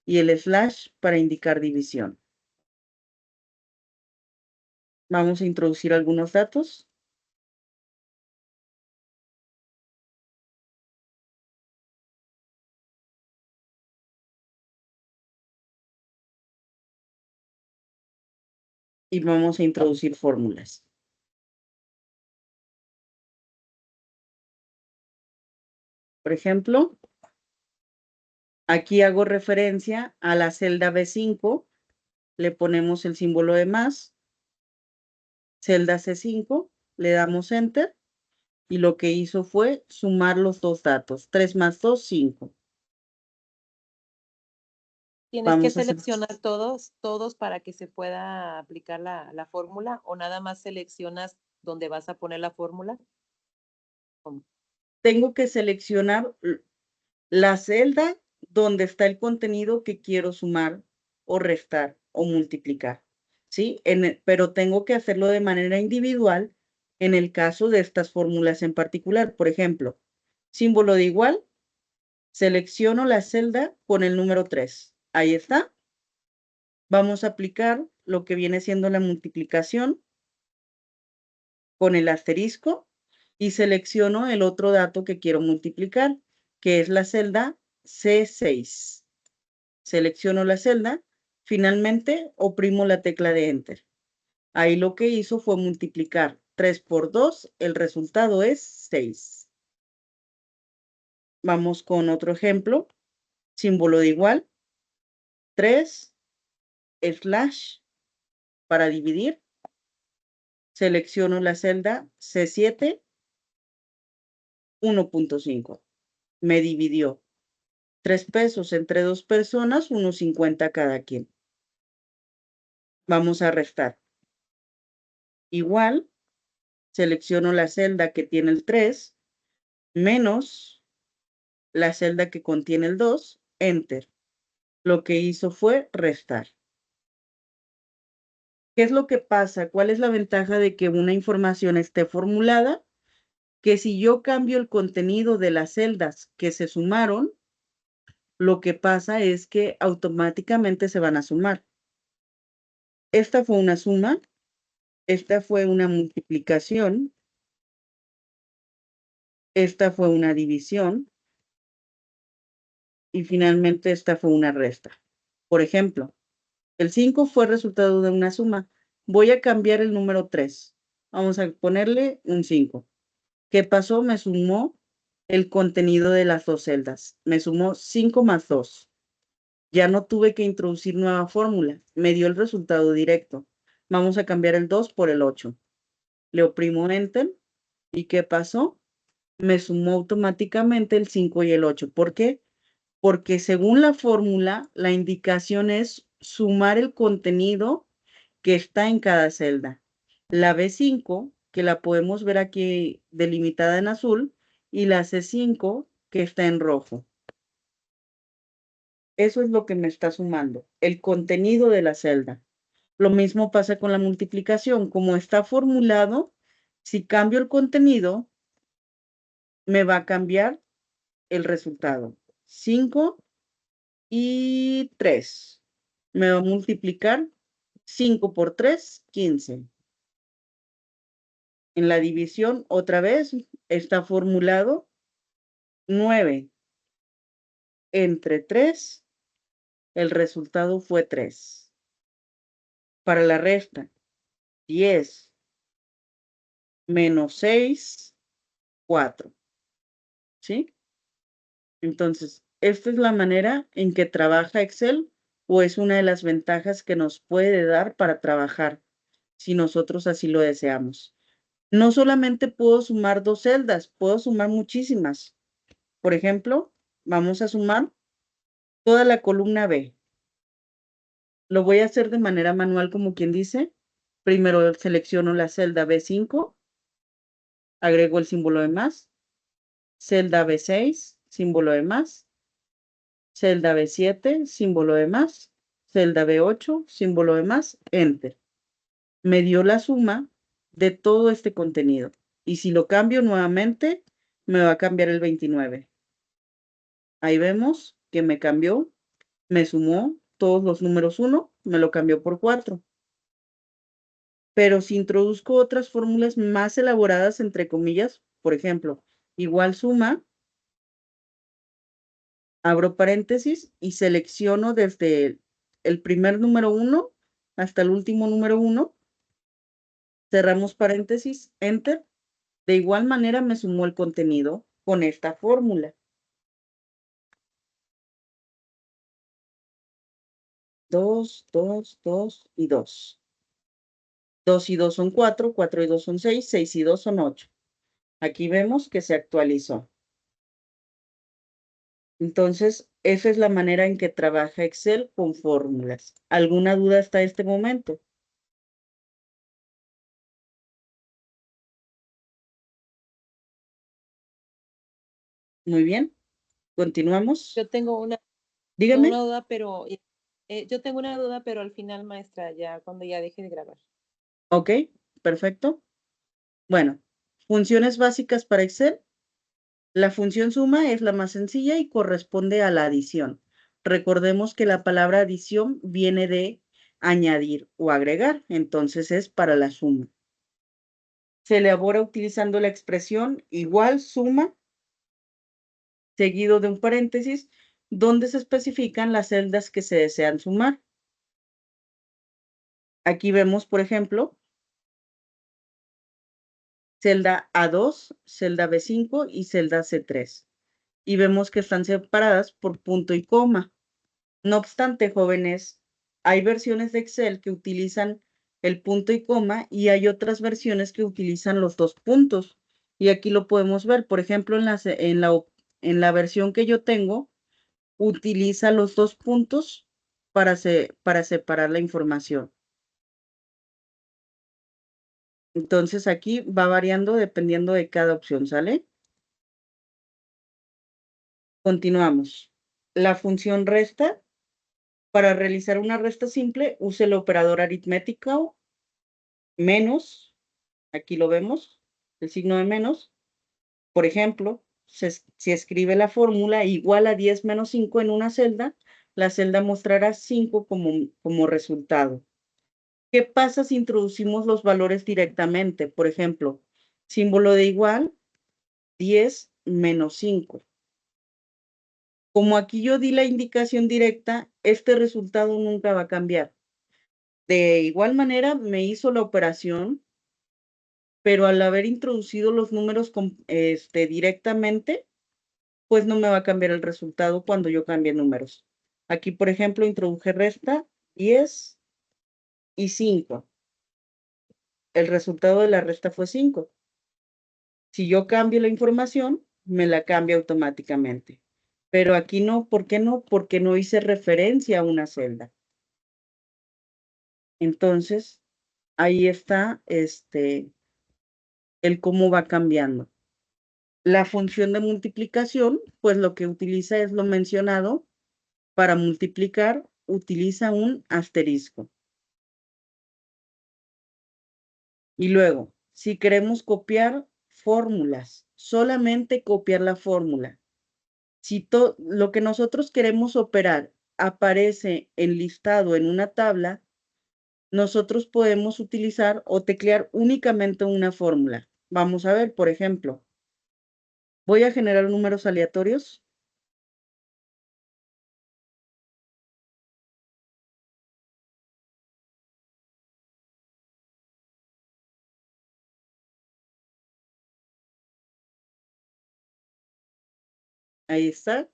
Y el slash para indicar división. Vamos a introducir algunos datos. Y vamos a introducir fórmulas. Por ejemplo, aquí hago referencia a la celda B5, le ponemos el símbolo de más, celda C5, le damos Enter, y lo que hizo fue sumar los dos datos, 3 más 2, 5. ¿Tienes que Vamos a hacer, seleccionar todos para que se pueda aplicar la fórmula o nada más seleccionas donde vas a poner la fórmula? ¿Cómo? tengo que seleccionar la celda donde está el contenido que quiero sumar o restar o multiplicar, ¿sí? Pero tengo que hacerlo de manera individual en el caso de estas fórmulas en particular. Por ejemplo, símbolo de igual, selecciono la celda con el número 3. Ahí está. Vamos a aplicar lo que viene siendo la multiplicación con el asterisco y selecciono el otro dato que quiero multiplicar, que es la celda C6. Selecciono la celda, finalmente oprimo la tecla de Enter. Ahí lo que hizo fue multiplicar 3 por 2, el resultado es 6. Vamos con otro ejemplo, símbolo de igual, 3, slash, para dividir, Selecciono la celda C7, 1.5. Me dividió. 3 pesos entre 2 personas, 1.50 cada quien. Vamos a restar. Igual, selecciono la celda que tiene el 3, menos la celda que contiene el 2, Enter. Lo que hizo fue restar. ¿Qué es lo que pasa? ¿Cuál es la ventaja de que una información esté formulada? Que si yo cambio el contenido de las celdas que se sumaron, lo que pasa es que automáticamente se van a sumar. Esta fue una suma, esta fue una multiplicación, esta fue una división y finalmente esta fue una resta. Por ejemplo, el 5 fue resultado de una suma. Voy a cambiar el número 3. Vamos a ponerle un 5. ¿Qué pasó? Me sumó el contenido de las dos celdas. Me sumó 5 más 2. Ya no tuve que introducir nueva fórmula. Me dio el resultado directo. Vamos a cambiar el 2 por el 8. Le oprimo Enter. ¿Y qué pasó? Me sumó automáticamente el 5 y el 8. ¿Por qué? Porque según la fórmula, la indicación es sumar el contenido que está en cada celda. La B5, que la podemos ver aquí delimitada en azul, y la C5, que está en rojo. Eso es lo que me está sumando, el contenido de la celda. Lo mismo pasa con la multiplicación. Como está formulado, si cambio el contenido, me va a cambiar el resultado. 5 y 3. Me va a multiplicar 5 por 3, 15. En la división, otra vez, está formulado 9 entre 3. El resultado fue 3. Para la resta, 10 menos 6, 4. ¿Sí? Entonces, esta es la manera en que trabaja Excel o es una de las ventajas que nos puede dar para trabajar, si nosotros así lo deseamos. No solamente puedo sumar 2 celdas, puedo sumar muchísimas. Por ejemplo, vamos a sumar toda la columna B. Lo voy a hacer de manera manual, como quien dice. Primero selecciono la celda B5, agrego el símbolo de más, celda B6, símbolo de más, celda B7, símbolo de más, celda B8, símbolo de más, Enter. Me dio la suma de todo este contenido. Y si lo cambio nuevamente, me va a cambiar el 29. Ahí vemos que me cambió, me sumó todos los números 1, me lo cambió por 4. Pero si introduzco otras fórmulas más elaboradas, entre comillas, por ejemplo, igual suma, abro paréntesis y selecciono desde el primer número 1 hasta el último número 1, cerramos paréntesis, Enter. De igual manera me sumó el contenido con esta fórmula. 2, 2, 2 y 2. 2 y 2 son 4, 4 y 2 son 6, 6 y 2 son 8. Aquí vemos que se actualizó. Entonces, esa es la manera en que trabaja Excel con fórmulas. ¿Alguna duda hasta este momento? Muy bien. Continuamos. Yo tengo una Dígame. duda, pero yo tengo una duda, pero al final, maestra, ya cuando ya deje de grabar. Ok, perfecto. Bueno, funciones básicas para Excel. La función suma es la más sencilla y corresponde a la adición. Recordemos que la palabra adición viene de añadir o agregar, entonces es para la suma. Se elabora utilizando la expresión igual suma, seguido de un paréntesis, donde se especifican las celdas que se desean sumar. Aquí vemos, por ejemplo, celda A2, celda B5 y celda C3. Y vemos que están separadas por punto y coma. No obstante, jóvenes, hay versiones de Excel que utilizan el punto y coma, y hay otras versiones que utilizan los dos puntos. Y aquí lo podemos ver, por ejemplo, en la versión que yo tengo, utiliza los dos puntos para separar la información. Entonces aquí va variando dependiendo de cada opción, ¿sale? Continuamos. La función resta. Para realizar una resta simple, use el operador aritmético menos. Aquí lo vemos, el signo de menos. Por ejemplo, si escribe la fórmula igual a 10 menos 5 en una celda, la celda mostrará 5 como resultado. ¿Qué pasa si introducimos los valores directamente? Por ejemplo, símbolo de igual, 10 menos 5. Como aquí yo di la indicación directa, este resultado nunca va a cambiar. De igual manera, me hizo la operación, pero al haber introducido los números directamente, pues no me va a cambiar el resultado cuando yo cambie números. Aquí, por ejemplo, introduje resta 10 y 5. El resultado de la resta fue 5. Si yo cambio la información, me la cambia automáticamente. Pero aquí no, ¿por qué no? Porque no hice referencia a una celda. Entonces, ahí está el cómo va cambiando. La función de multiplicación, pues lo que utiliza es lo mencionado. Para multiplicar, utiliza un asterisco. Y luego, si queremos copiar fórmulas, solamente copiar la fórmula. Si lo que nosotros queremos operar aparece enlistado en una tabla, nosotros podemos utilizar o teclear únicamente una fórmula. Vamos a ver, por ejemplo, voy a generar números aleatorios. Ahí está.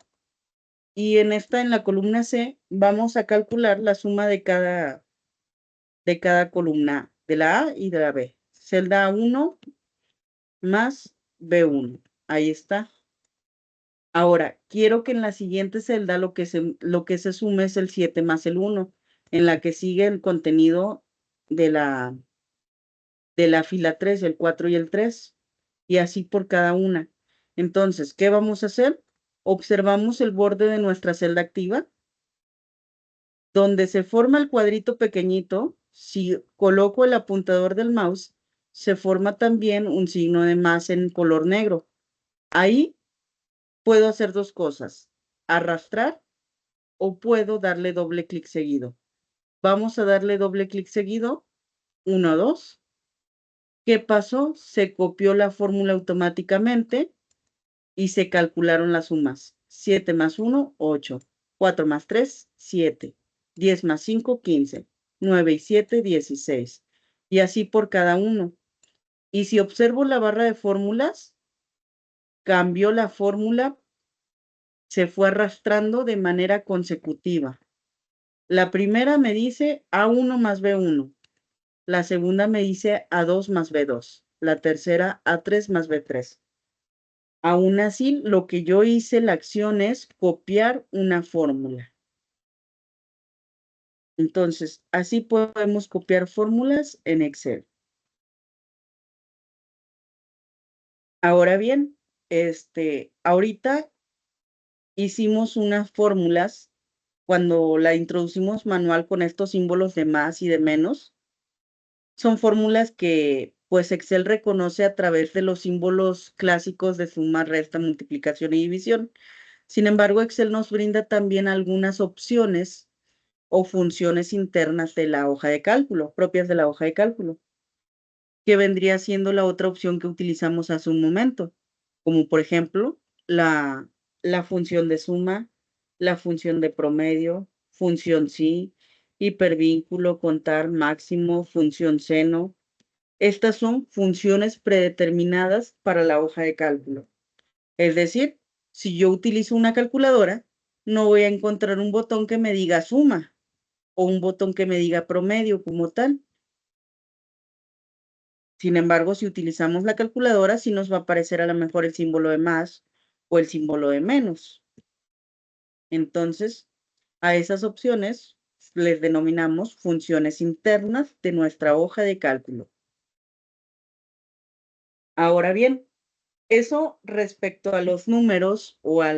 Y en la columna C, vamos a calcular la suma de cada columna, de la A y de la B. Celda 1 más B1. Ahí está. Ahora, quiero que en la siguiente celda lo que se sume es el 7 más el 1, en la que sigue el contenido de la fila 3, el 4 y el 3, y así por cada una. Entonces, ¿qué vamos a hacer? Observamos el borde de nuestra celda activa. Donde se forma el cuadrito pequeñito, si coloco el apuntador del mouse, se forma también un signo de más en color negro. Ahí puedo hacer dos cosas, arrastrar o puedo darle doble clic seguido. Vamos a darle doble clic seguido. 1, 2. ¿Qué pasó? Se copió la fórmula automáticamente y se calcularon las sumas. 7 más 1, 8. 4 más 3, 7. 10 más 5, 15. 9 y 7, 16. Y así por cada uno. Y si observo la barra de fórmulas, cambió la fórmula, se fue arrastrando de manera consecutiva. La primera me dice A1 más B1. La segunda me dice A2 más B2. La tercera A3 más B3. Aún así, lo que yo hice, la acción es copiar una fórmula. Entonces, así podemos copiar fórmulas en Excel. Ahora bien, ahorita hicimos unas fórmulas cuando la introducimos manual con estos símbolos de más y de menos. Son fórmulas que pues Excel reconoce a través de los símbolos clásicos de suma, resta, multiplicación y división. Sin embargo, Excel nos brinda también algunas opciones o funciones internas de la hoja de cálculo, propias de la hoja de cálculo, que vendría siendo la otra opción que utilizamos hace un momento, como por ejemplo la función de suma, la función de promedio, función sí, hipervínculo, contar, máximo, función seno. Estas son funciones predeterminadas para la hoja de cálculo. Es decir, si yo utilizo una calculadora, no voy a encontrar un botón que me diga suma o un botón que me diga promedio como tal. Sin embargo, si utilizamos la calculadora, sí nos va a aparecer a lo mejor el símbolo de más o el símbolo de menos. Entonces, a esas opciones les denominamos funciones internas de nuestra hoja de cálculo. Ahora bien, eso respecto a los números o a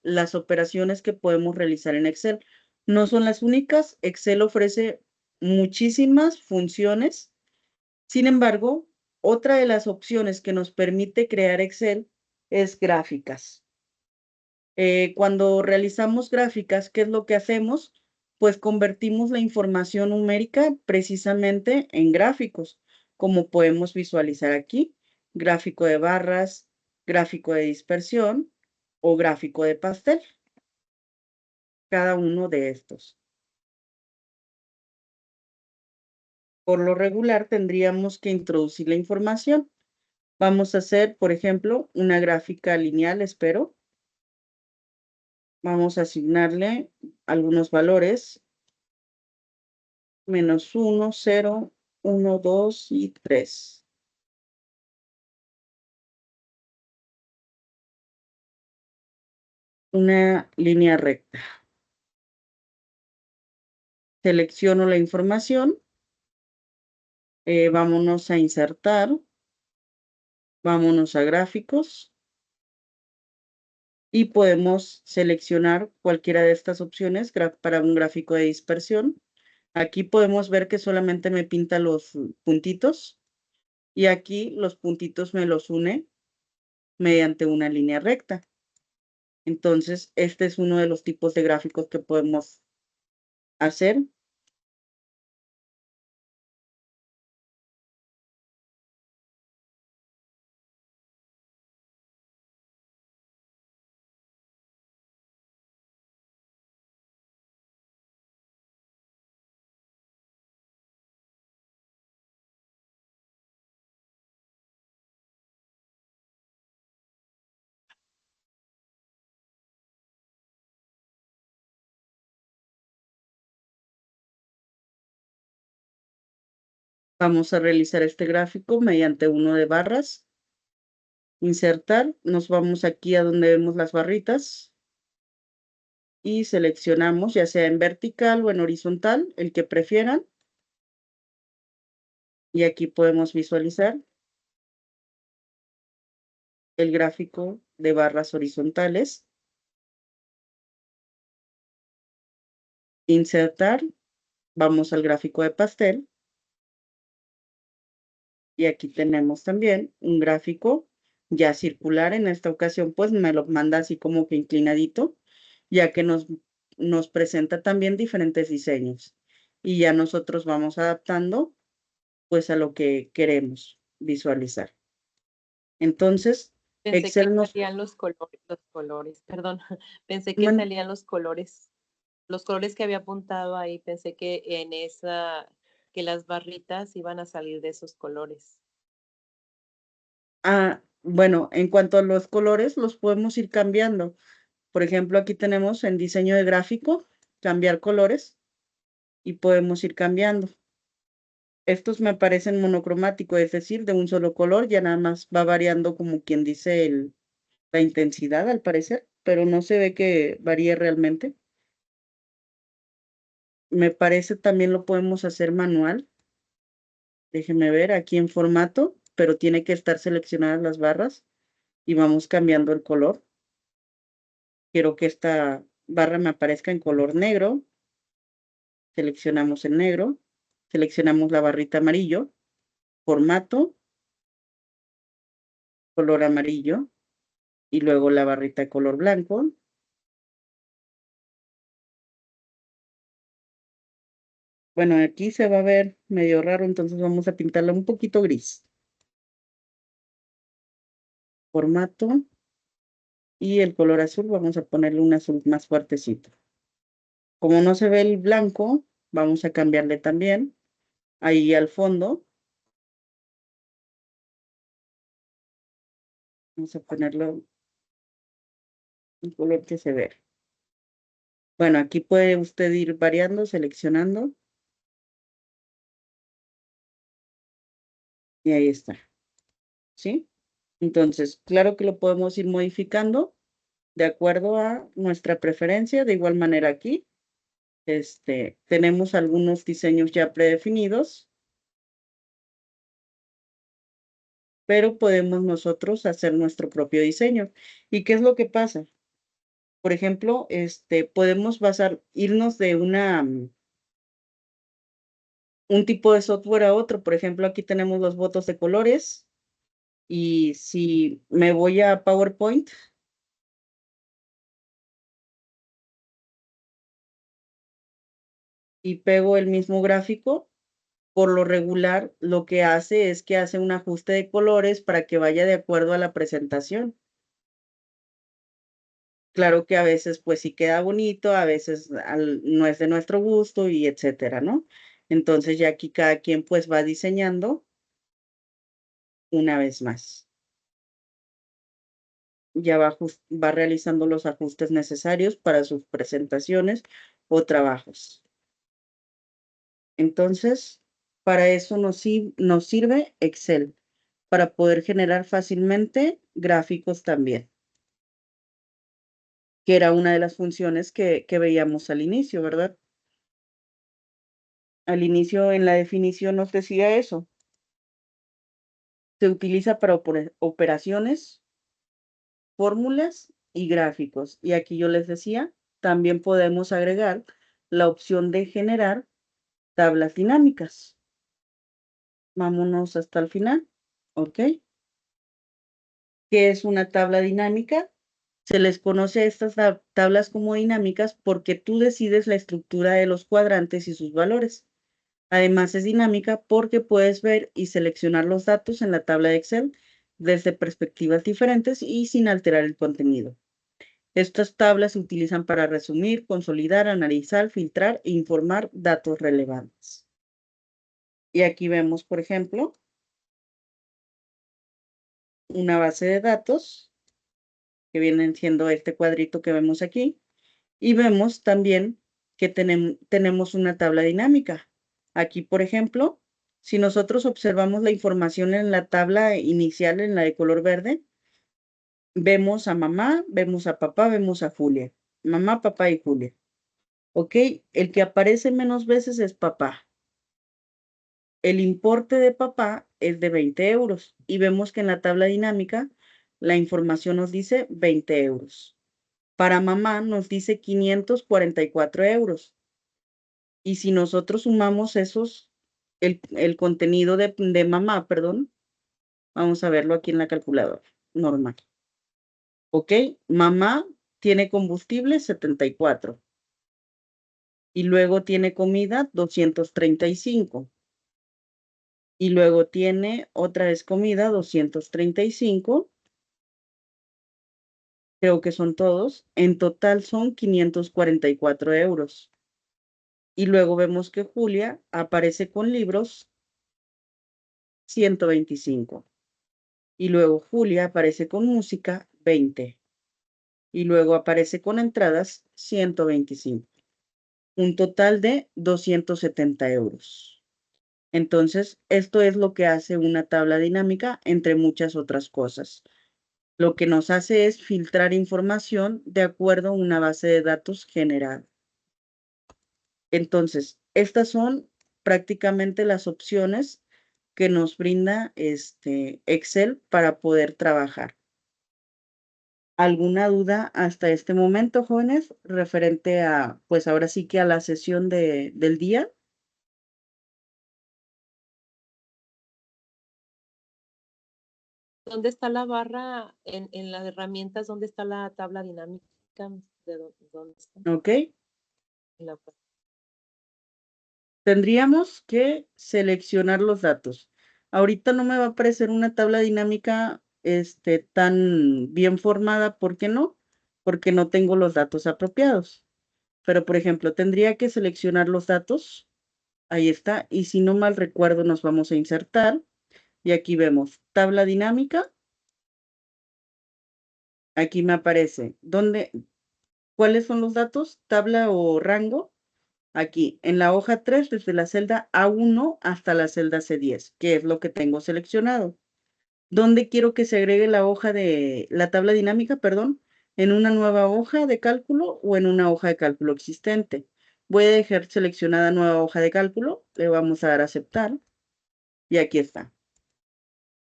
las operaciones que podemos realizar en Excel. No son las únicas. Excel ofrece muchísimas funciones. Sin embargo, otra de las opciones que nos permite crear Excel es gráficas. Cuando realizamos gráficas, ¿qué es lo que hacemos? Pues convertimos la información numérica precisamente en gráficos, como podemos visualizar aquí, gráfico de barras, gráfico de dispersión o gráfico de pastel, cada uno de estos. Por lo regular, tendríamos que introducir la información. Vamos a hacer, por ejemplo, una gráfica lineal, espero. Vamos a asignarle algunos valores. -1, 0, 1, 2 y 3. Una línea recta. Selecciono la información. Vámonos a insertar. Vámonos a gráficos. Y podemos seleccionar cualquiera de estas opciones para un gráfico de dispersión. Aquí podemos ver que solamente me pinta los puntitos. Y aquí los puntitos me los une mediante una línea recta. Entonces, este es uno de los tipos de gráficos que podemos hacer. Vamos a realizar este gráfico mediante uno de barras. Insertar, nos vamos aquí a donde vemos las barritas y seleccionamos ya sea en vertical o en horizontal, el que prefieran. Y aquí podemos visualizar el gráfico de barras horizontales. Insertar, vamos al gráfico de pastel. Y aquí tenemos también un gráfico ya circular. En esta ocasión, pues me lo manda así como que inclinadito, ya que nos presenta también diferentes diseños. Y ya nosotros vamos adaptando, pues, a lo que queremos visualizar. Entonces, Pensé que Excel nos... salían los colores, perdón, pensé que man- salían los colores que había apuntado ahí, pensé que en esa, que las barritas iban a salir de esos colores. bueno, en cuanto a los colores, los podemos ir cambiando. Por ejemplo, aquí tenemos en diseño de gráfico, cambiar colores y podemos ir cambiando. Estos me parecen monocromáticos, es decir, de un solo color, ya nada más va variando como quien dice la intensidad al parecer, pero no se ve que varíe realmente. Me parece también lo podemos hacer manual. Déjenme ver aquí en formato, pero tiene que estar seleccionadas las barras y vamos cambiando el color. Quiero que esta barra me aparezca en color negro. Seleccionamos el negro, seleccionamos la barrita amarillo, formato, color amarillo y luego la barrita de color blanco. Bueno, aquí se va a ver medio raro, entonces vamos a pintarla un poquito gris. Formato y el color azul vamos a ponerle un azul más fuertecito. Como no se ve el blanco, vamos a cambiarle también ahí al fondo. Vamos a ponerlo un color que se ve. Bueno, aquí puede usted ir variando, seleccionando. Y ahí está. ¿Sí? Entonces, claro que lo podemos ir modificando de acuerdo a nuestra preferencia. De igual manera aquí, tenemos algunos diseños ya predefinidos, pero podemos nosotros hacer nuestro propio diseño. ¿Y qué es lo que pasa? Por ejemplo, podemos irnos de un tipo de software a otro. Por ejemplo, aquí tenemos los votos de colores. Y si me voy a PowerPoint, y pego el mismo gráfico, por lo regular lo que hace es que hace un ajuste de colores para que vaya de acuerdo a la presentación. Claro que a veces pues sí queda bonito, a veces no es de nuestro gusto y etcétera, ¿no? Entonces ya aquí cada quien pues va diseñando una vez más. Ya va realizando los ajustes necesarios para sus presentaciones o trabajos. Entonces, para eso nos sirve Excel, para poder generar fácilmente gráficos también, que era una de las funciones que veíamos al inicio, ¿verdad? Al inicio en la definición nos decía eso. Se utiliza para operaciones, fórmulas y gráficos. Y aquí yo les decía, también podemos agregar la opción de generar tablas dinámicas. Vámonos hasta el final, ¿ok? ¿Qué es una tabla dinámica? Se les conoce a estas tablas como dinámicas porque tú decides la estructura de los cuadrantes y sus valores. Además es dinámica porque puedes ver y seleccionar los datos en la tabla de Excel desde perspectivas diferentes y sin alterar el contenido. Estas tablas se utilizan para resumir, consolidar, analizar, filtrar e informar datos relevantes. Y aquí vemos, por ejemplo, una base de datos que vienen siendo este cuadrito que vemos aquí. Y vemos también que tenemos una tabla dinámica. Aquí, por ejemplo, si nosotros observamos la información en la tabla inicial, en la de color verde, vemos a mamá, vemos a papá, vemos a Julia. Mamá, papá y Julia. ¿Ok? El que aparece menos veces es papá. El importe de papá es de 20 euros y vemos que en la tabla dinámica la información nos dice 20 euros. Para mamá nos dice 544 euros. Y si nosotros sumamos el contenido de mamá, perdón, vamos a verlo aquí en la calculadora normal. ¿Ok? Mamá tiene combustible 74. Y luego tiene comida 235. Y luego tiene otra vez comida 235. Creo que son todos. En total son 544 euros. Y luego vemos que Julia aparece con libros 125. Y luego Julia aparece con música 20. Y luego aparece con entradas 125. Un total de 270 euros. Entonces, esto es lo que hace una tabla dinámica, entre muchas otras cosas. Lo que nos hace es filtrar información de acuerdo a una base de datos general. Entonces, estas son prácticamente las opciones que nos brinda Excel para poder trabajar. ¿Alguna duda hasta este momento, jóvenes, referente a, pues ahora sí que a la sesión del día? ¿Dónde está la barra en las herramientas? ¿Dónde está la tabla dinámica? ¿Dónde está? ¿Ok? En la- Tendríamos que seleccionar los datos. Ahorita no me va a aparecer una tabla dinámica tan bien formada. ¿Por qué no? Porque no tengo los datos apropiados. Pero, por ejemplo, tendría que seleccionar los datos. Ahí está. Y si no mal recuerdo, nos vamos a insertar. Y aquí vemos tabla dinámica. Aquí me aparece cuáles son los datos, tabla o rango. Aquí, en la hoja 3, desde la celda A1 hasta la celda C10, que es lo que tengo seleccionado. ¿Dónde quiero que se agregue la hoja de la tabla dinámica, perdón? ¿En una nueva hoja de cálculo o en una hoja de cálculo existente? Voy a dejar seleccionada nueva hoja de cálculo, le vamos a dar a aceptar y aquí está.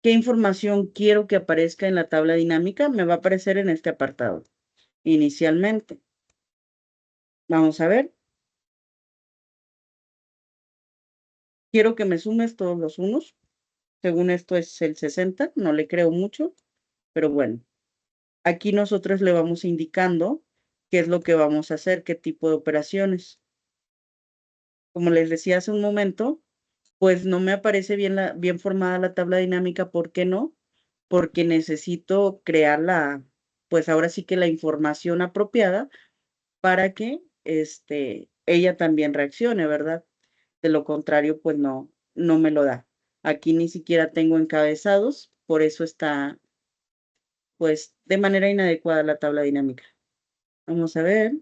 ¿Qué información quiero que aparezca en la tabla dinámica? Me va a aparecer en este apartado, inicialmente. Vamos a ver. Quiero que me sumes todos los unos. Según esto es el 60, no le creo mucho, pero bueno. Aquí nosotros le vamos indicando qué es lo que vamos a hacer, qué tipo de operaciones. Como les decía hace un momento, pues no me aparece bien formada la tabla dinámica. ¿Por qué no? Porque necesito crear pues ahora sí que la información apropiada para que ella también reaccione, ¿verdad? De lo contrario, pues no me lo da. Aquí ni siquiera tengo encabezados, por eso está pues de manera inadecuada la tabla dinámica. Vamos a ver.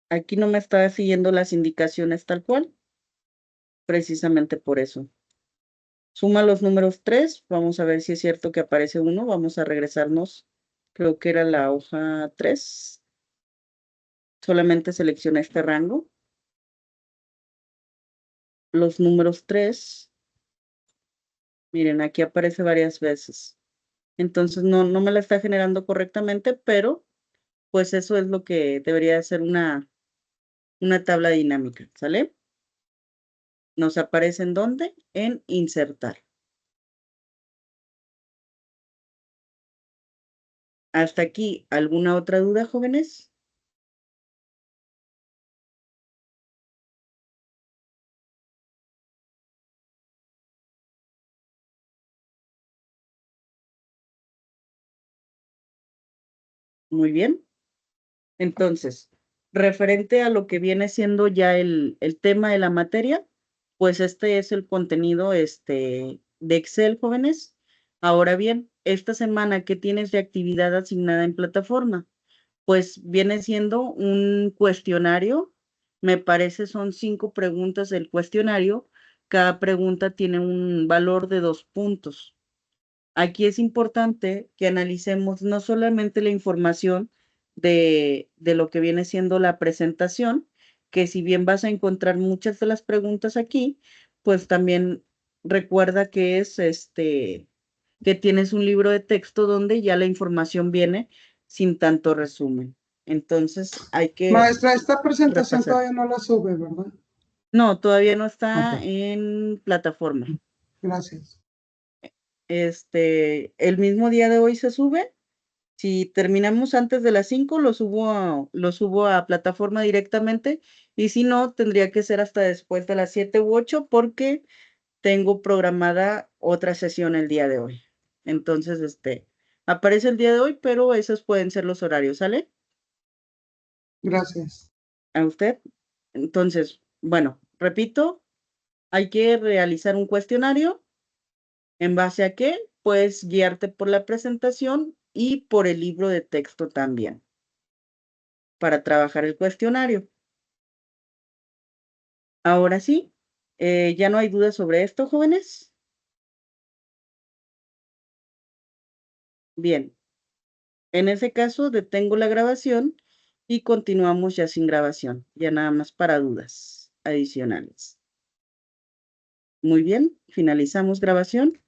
Aquí no me está siguiendo las indicaciones tal cual, precisamente por eso. Suma los números 3, vamos a ver si es cierto que aparece 1, vamos a regresarnos, creo que era la hoja 3. Solamente selecciona este rango. Los números 3, miren, aquí aparece varias veces. Entonces no me la está generando correctamente, pero pues eso es lo que debería ser una tabla dinámica, ¿sale? Nos aparece en dónde, en insertar. Hasta aquí, ¿alguna otra duda, jóvenes? Muy bien. Entonces, referente a lo que viene siendo ya el tema de la materia, pues este es el contenido de Excel, jóvenes. Ahora bien, esta semana, ¿qué tienes de actividad asignada en plataforma? Pues viene siendo un cuestionario. Me parece son 5 preguntas del cuestionario. Cada pregunta tiene un valor de 2 puntos. Aquí es importante que analicemos no solamente la información de lo que viene siendo la presentación, que si bien vas a encontrar muchas de las preguntas aquí, pues también recuerda que es que tienes un libro de texto donde ya la información viene sin tanto resumen. Entonces hay que Maestra, esta presentación repasar. todavía no la sube, ¿verdad? No, todavía no está Ok. en plataforma. Gracias. El mismo día de hoy se sube. Si terminamos antes de las 5, lo subo a plataforma directamente. Y si no, tendría que ser hasta después de las 7 u 8 porque tengo programada otra sesión el día de hoy. Entonces, aparece el día de hoy, pero esos pueden ser los horarios, ¿sale? Gracias. A usted. Entonces, bueno, repito, hay que realizar un cuestionario. ¿En base a qué? Puedes guiarte por la presentación y por el libro de texto también para trabajar el cuestionario. Ahora sí, ¿ya no hay dudas sobre esto, jóvenes? Bien, en ese caso detengo la grabación y continuamos ya sin grabación, ya nada más para dudas adicionales. Muy bien, finalizamos grabación.